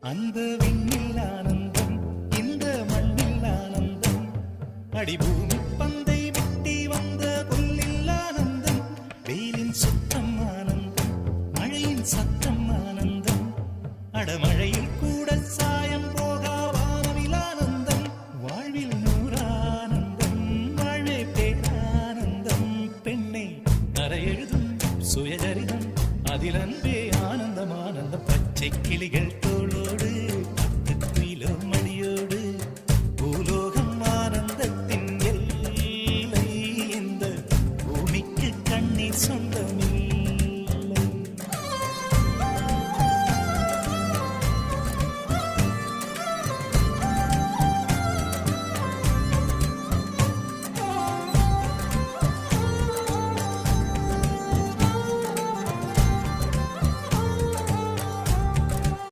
அந்த விண்ணில் ஆனந்தம், இந்த மண்ணில் ஆனந்தம், அடிபூமி பந்தை விட்டி வந்த புல்லில் ஆனந்தம், வெயிலின் சுத்தம் ஆனந்தம், மழையின் சத்தம் ஆனந்தம், அடமழையில் கூட சாயம் போகா வானவில் ஆனந்தம், வாழ்வில் நூறானந்தம், வாழ்வே பேரானந்தம், பெண்ணை அறையெழுதும் சுயஜரிதம் அதில் அன்பே ஆனந்தம் ஆனந்தம், பச்சை கிளிகள் தோளோடு